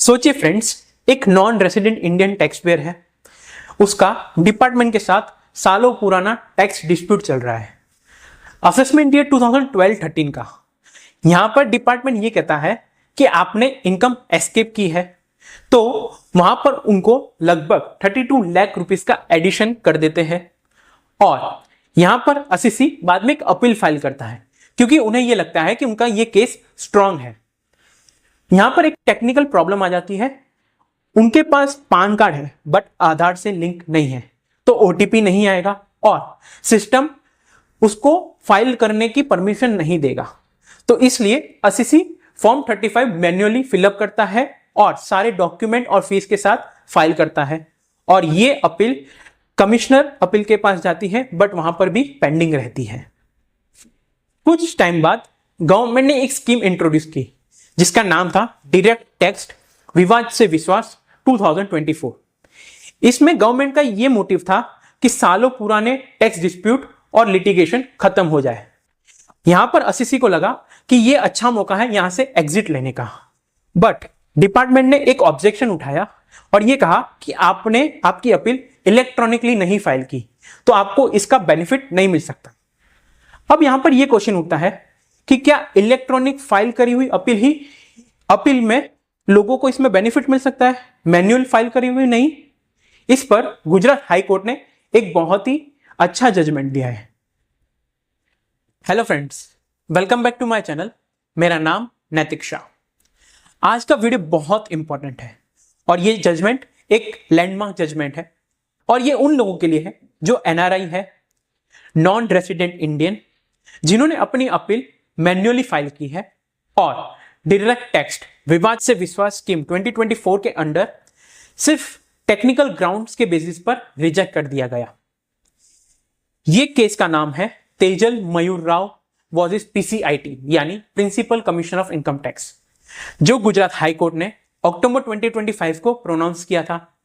सोचिए फ्रेंड्स, एक non resident Indian tax payer है, उसका डिपार्टमेंट के साथ सालों पुराना टैक्स डिस्प्यूट चल रहा है। असेसमेंट ईयर 2012-13 का। यहां पर डिपार्टमेंट ये कहता है कि आपने इनकम एस्केप की है, तो वहां पर उनको लगभग 32 लाख रुपीस का एडिशन कर देते हैं। और यहां पर असीसी बाद में एक अपील फाइल करता है, क्योंकि उन्हें यह लगता है कि उनका यह केस स्ट्रांग है। यहां पर एक टेक्निकल प्रॉब्लम आ जाती है, उनके पास पैन कार्ड है बट आधार से लिंक नहीं है, तो ओटीपी नहीं आएगा और सिस्टम उसको फाइल करने की परमिशन नहीं देगा। तो इसलिए असीसी फॉर्म 35 मैन्युअली फिलअप करता है और सारे डॉक्यूमेंट और फीस के साथ फाइल करता है, और ये अपील कमिश्नर अपील के पास जाती है, बट वहां पर भी पेंडिंग रहती है। कुछ टाइम बाद गवर्नमेंट ने एक स्कीम इंट्रोड्यूस की जिसका नाम था डायरेक्ट टैक्स विवाद से विश्वास 2024। इसमें गवर्नमेंट का यह मोटिव था कि सालों पुराने टैक्स डिस्प्यूट और लिटिगेशन खत्म हो जाए। यहां पर असीसी को लगा कि यह अच्छा मौका है यहां से एग्जिट लेने का, बट डिपार्टमेंट ने एक ऑब्जेक्शन उठाया और यह कहा कि आपने आपकी अपील इलेक्ट्रॉनिकली नहीं फाइल की, तो आपको इसका बेनिफिट नहीं मिल सकता। अब यहां पर यह क्वेश्चन उठता है कि क्या इलेक्ट्रॉनिक फाइल करी हुई अपील में लोगों को इसमें बेनिफिट मिल सकता है, मैन्युअल फाइल करी हुई नहीं। इस पर गुजरात हाई कोर्ट ने एक बहुत ही अच्छा जजमेंट दिया है। Hello friends, welcome back to my channel. मेरा नाम नैतिक शाह। आज का वीडियो बहुत इंपॉर्टेंट है और ये जजमेंट एक लैंडमार्क जजमेंट है, और ये उन लोगों के लिए है जो एनआरआई है, नॉन रेसिडेंट इंडियन, जिन्होंने अपनी अपील मैन्युअली फाइल की है और डायरेक्ट टैक्स विवाद से विश्वास स्कीम 2024 के अंडर सिर्फ टेक्निकल ग्राउंड्स के बेसिस पर रिजेक्ट कर दिया गया। यह केस का नाम है तेजल मयूर राव वर्सेस पीसीआईटी, यानी principal commissioner of income tax, जो गुजरात हाई कोर्ट ने अक्टूबर 2025 को प्रोनाउंस किया था।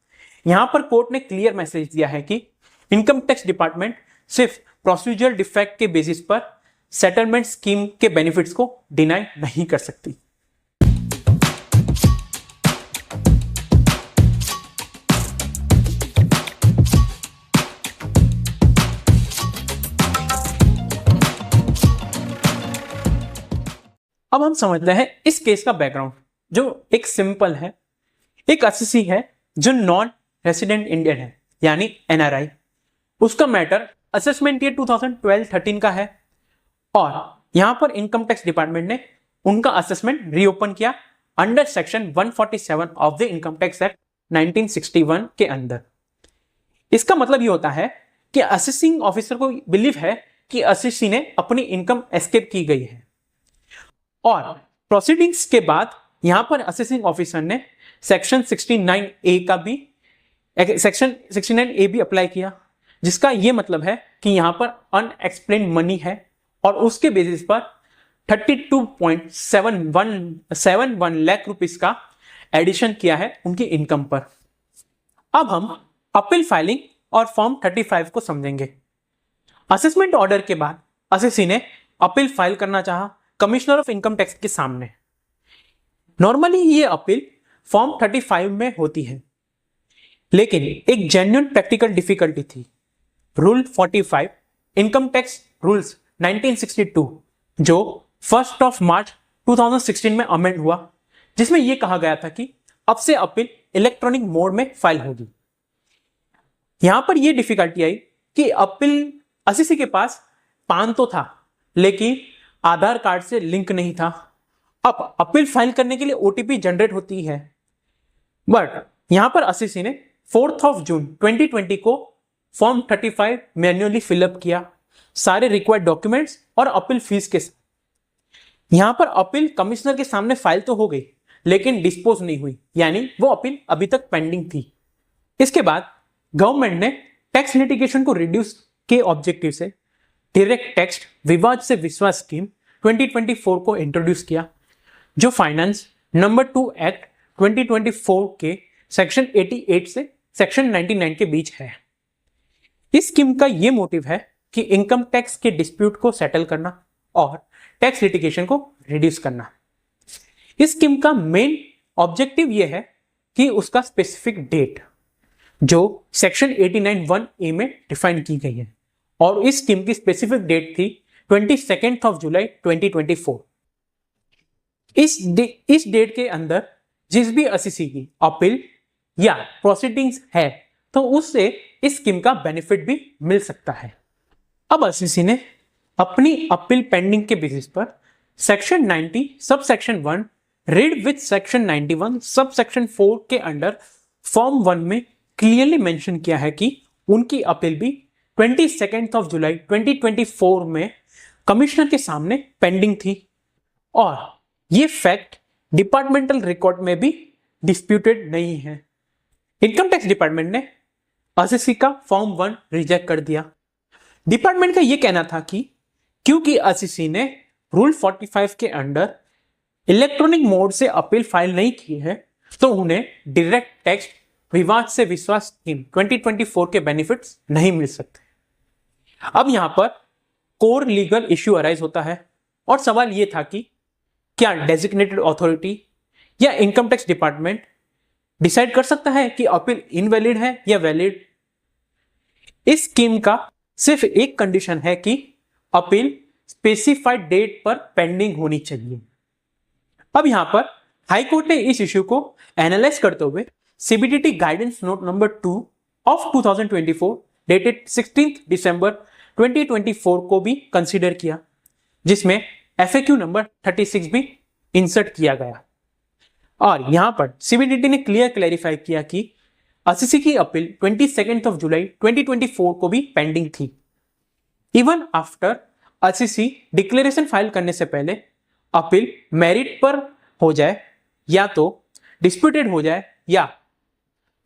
यहां पर कोर्ट ने क्लियर मैसेज दिया है कि इनकम टैक्स डिपार्टमेंट सिर्फ प्रोसीजरल डिफेक्ट के बेसिस पर सेटलमेंट स्कीम के बेनिफिट्स को डिनाई नहीं कर सकती। अब हम समझते हैं इस केस का बैकग्राउंड, जो एक सिंपल है। एक असीसी है जो नॉन रेसिडेंट इंडियन है, यानी एनआरआई। उसका मैटर असेसमेंट ईयर 2012-13 का है, और यहां पर इनकम टैक्स डिपार्टमेंट ने उनका असेसमेंट रीओपन किया under section 147 of the income tax act 1961 के अंदर। इसका मतलब यह होता है कि असेसिंग ऑफिसर को बिलीव है कि असीसी ने अपनी इनकम एस्केप की गई है, और प्रोसीडिंग्स के बाद यहां पर असेसिंग ऑफिसर ने सेक्शन 69A का भी सेक्शन 69A भी अप्लाई किया, जिसका यह मतलब है कि यहां पर अनएक्सप्लेन्ड मनी है, और उसके बेसिस पर 32.71 लाख रुपीस का एडिशन किया है उनकी इनकम पर। अब हम अपील फाइलिंग और फॉर्म 35 को समझेंगे। असेसमेंट ऑर्डर के बाद असीसी ने अपील फाइल करना चाहा कमिश्नर ऑफ इनकम टैक्स के सामने। नॉर्मली ये अपील फॉर्म 35 में होती है, लेकिन एक जेन्युइन प्रैक्टिकल डिफिकल्टी थी। रूल 45 इनकम टैक्स रूल्स 1962, जो 1 मार्च 2016 में अमेंड हुआ, जिसमें यह कहा गया था कि अब से अपील इलेक्ट्रॉनिक मोड में फाइल होगी। यहां पर यह डिफिकल्टी आई कि अपील असीसी के पास पैन तो था, लेकिन आधार कार्ड से लिंक नहीं था। अब अपील फाइल करने के लिए ओटीपी जनरेट होती है, बट यहां पर असीसी ने 4 जून 2020 को फॉर्म 35 मैन्युअली फिलअप किया, सारे रिक्वायर्ड डॉक्यूमेंट्स और अपील फीस के साथ। यहां पर अपील कमिश्नर के सामने फाइल तो हो गई, लेकिन डिस्पोज नहीं हुई, यानी वो अपील अभी तक पेंडिंग थी। इसके बाद गवर्नमेंट ने टैक्स लिटिगेशन को रिड्यूस के ऑब्जेक्टिव से डायरेक्ट टैक्स विवाद से विश्वास स्कीम 2024 को इंट्रोड्यूस किया, जो फाइनेंस नंबर 2 एक्ट 2024 के सेक्शन 88 से सेक्शन 99 के बीच है। इस स्कीम का यह मोटिव है कि इनकम टैक्स के डिस्प्यूट को सेटल करना और टैक्स लिटिगेशन को रिड्यूस करना। इस स्कीम का मेन ऑब्जेक्टिव यह है कि उसका स्पेसिफिक डेट जो सेक्शन 89(1)(a) में डिफाइन की गई है, और इस स्कीम की स्पेसिफिक डेट थी 22 जुलाई 2024। इस डेट के अंदर जिस भी असीसी की अपील या प्रोसीडिंग्स है तो उससे इस स्कीम का बेनिफिट भी मिल सकता है। अब असीसी ने अपनी अपील पेंडिंग के बेसिस पर section 90 sub section 1 read with section 91 sub section 4 के अंडर फॉर्म 1 में क्लियरली मेंशन किया है कि उनकी अपील भी 22 जुलाई 2024 में कमिश्नर के सामने पेंडिंग थी, और ये फैक्ट डिपार्टमेंटल रिकॉर्ड में भी डिस्प्यूटेड नहीं है। इनकम टैक्स डिपार्टमेंट ने असीसी का फॉर्म 1 रिजेक्ट कर दिया। डिपार्टमेंट का यह कहना था कि क्योंकि असीसी ने रूल 45 के अंडर इलेक्ट्रॉनिक मोड से अपील फाइल नहीं की है तो उन्हें डायरेक्ट टैक्स विवाद से विश्वास स्कीम 2024 के बेनिफिट्स नहीं मिल सकते। अब यहां पर कोर लीगल इश्यू अराइज होता है, और सवाल यह था कि क्या डेजिग्नेटेड अथॉरिटी या इनकम टैक्स डिपार्टमेंट डिसाइड कर सकता है कि अपील इनवैलिड है या वैलिड। इस स्कीम का सिर्फ एक कंडीशन है कि अपील स्पेसिफाइड डेट पर पेंडिंग होनी चाहिए। अब यहां पर हाई कोर्ट ने इस इश्यू को एनालाइज करते हुए CBDT guidance note number 2 of 2024 dated 16 दिसंबर 2024 को भी कंसीडर किया, जिसमें एफएक्यू नंबर 36 भी इंसर्ट किया गया। और यहां पर सीबीडीटी ने क्लैरिफाई किया कि असीसी की अपील 22 जुलाई 2024 को भी पेंडिंग थी। Even after Assisi declaration file करने से पहले अपील मेरिट पर हो जाए या तो डिस्प्यूटेड हो जाए या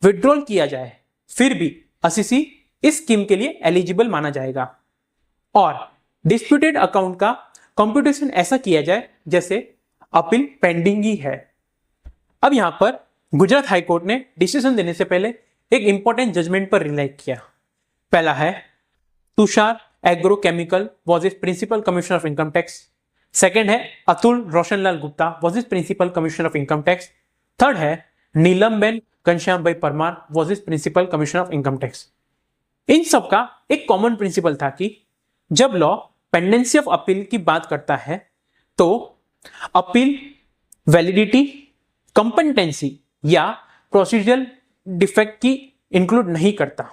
विड्रॉल किया जाए, फिर भी असीसी इस स्कीम के लिए एलिजिबल माना जाएगा, और डिस्प्यूटेड अकाउंट का कंप्यूटेशन ऐसा किया जाए जैसे अपील पेंडिंग ही है। अब यहां पर गुजरात हाई कोर्ट ने डिसीजन देने से पहले एक इंपॉर्टेंट जजमेंट पर रिलाई किया। पहला है Tushar agrochemical vs is principal commissioner of income tax. Second है Atul Roshanlal Gupta vs is principal commissioner of income tax. Third है Neelam Ben Ghanshyam Bhai Parmar vs is principal commissioner of income tax. इन सब का एक कॉमन प्रिंसिपल था कि जब लॉ पेंडेंसी ऑफ अपील की बात करता है तो अपील वैलिडिटी, कंपेटेंसी या प्रोसीजरल डिफेक्ट की इंक्लूड नहीं करता।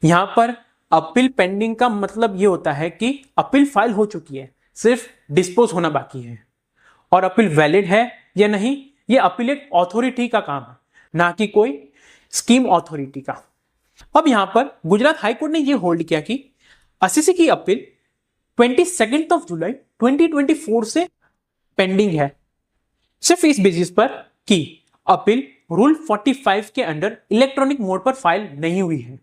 यहां पर अपील पेंडिंग का मतलब यह होता है कि अपील फाइल हो चुकी है, सिर्फ डिस्पोज होना बाकी है, और अपील वैलिड है या नहीं यह अपीलेट ऑथोरिटी का काम है, ना कि कोई स्कीम अथॉरिटी का। अब यहां पर गुजरात हाई कोर्ट ने यह होल्ड किया कि असीसी की अपील 22 जुलाई 2024 से पेंडिंग है, सिर्फ इस बेसिस पर कि अपील रूल 45 के अंडर इलेक्ट्रॉनिक मोड पर फाइल नहीं हुई है,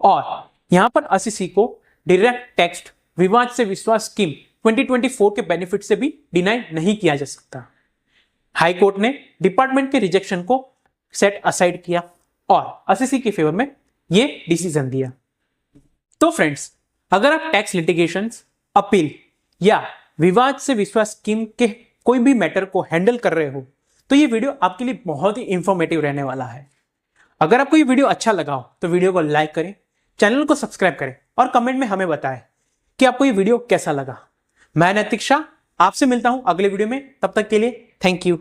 और यहां पर असीसी को डायरेक्ट टैक्स विवाद से विश्वास स्कीम 2024 के बेनिफिट से भी डिनाई नहीं किया जा सकता। हाई कोर्ट ने डिपार्टमेंट के रिजेक्शन को सेट असाइड किया और असीसी के फेवर में यह डिसीजन दिया। तो फ्रेंड्स, अगर आप टैक्स लिटिगेशंस, अपील या विवाद से विश्वास स्कीम के कोई भी मैटर को हैंडल कर रहे हो तो ये वीडियो आपके लिए बहुत ही इंफॉर्मेटिव रहने वाला है। अगर आपको ये वीडियो अच्छा लगा हो तो वीडियो को लाइक करें, चैनल को सब्सक्राइब करें और कमेंट में हमें बताएं कि आपको ये वीडियो कैसा लगा। मैं नैतिक शाह आपसे मिलता हूं अगले वीडियो में, तब तक के लिए थैंक यू।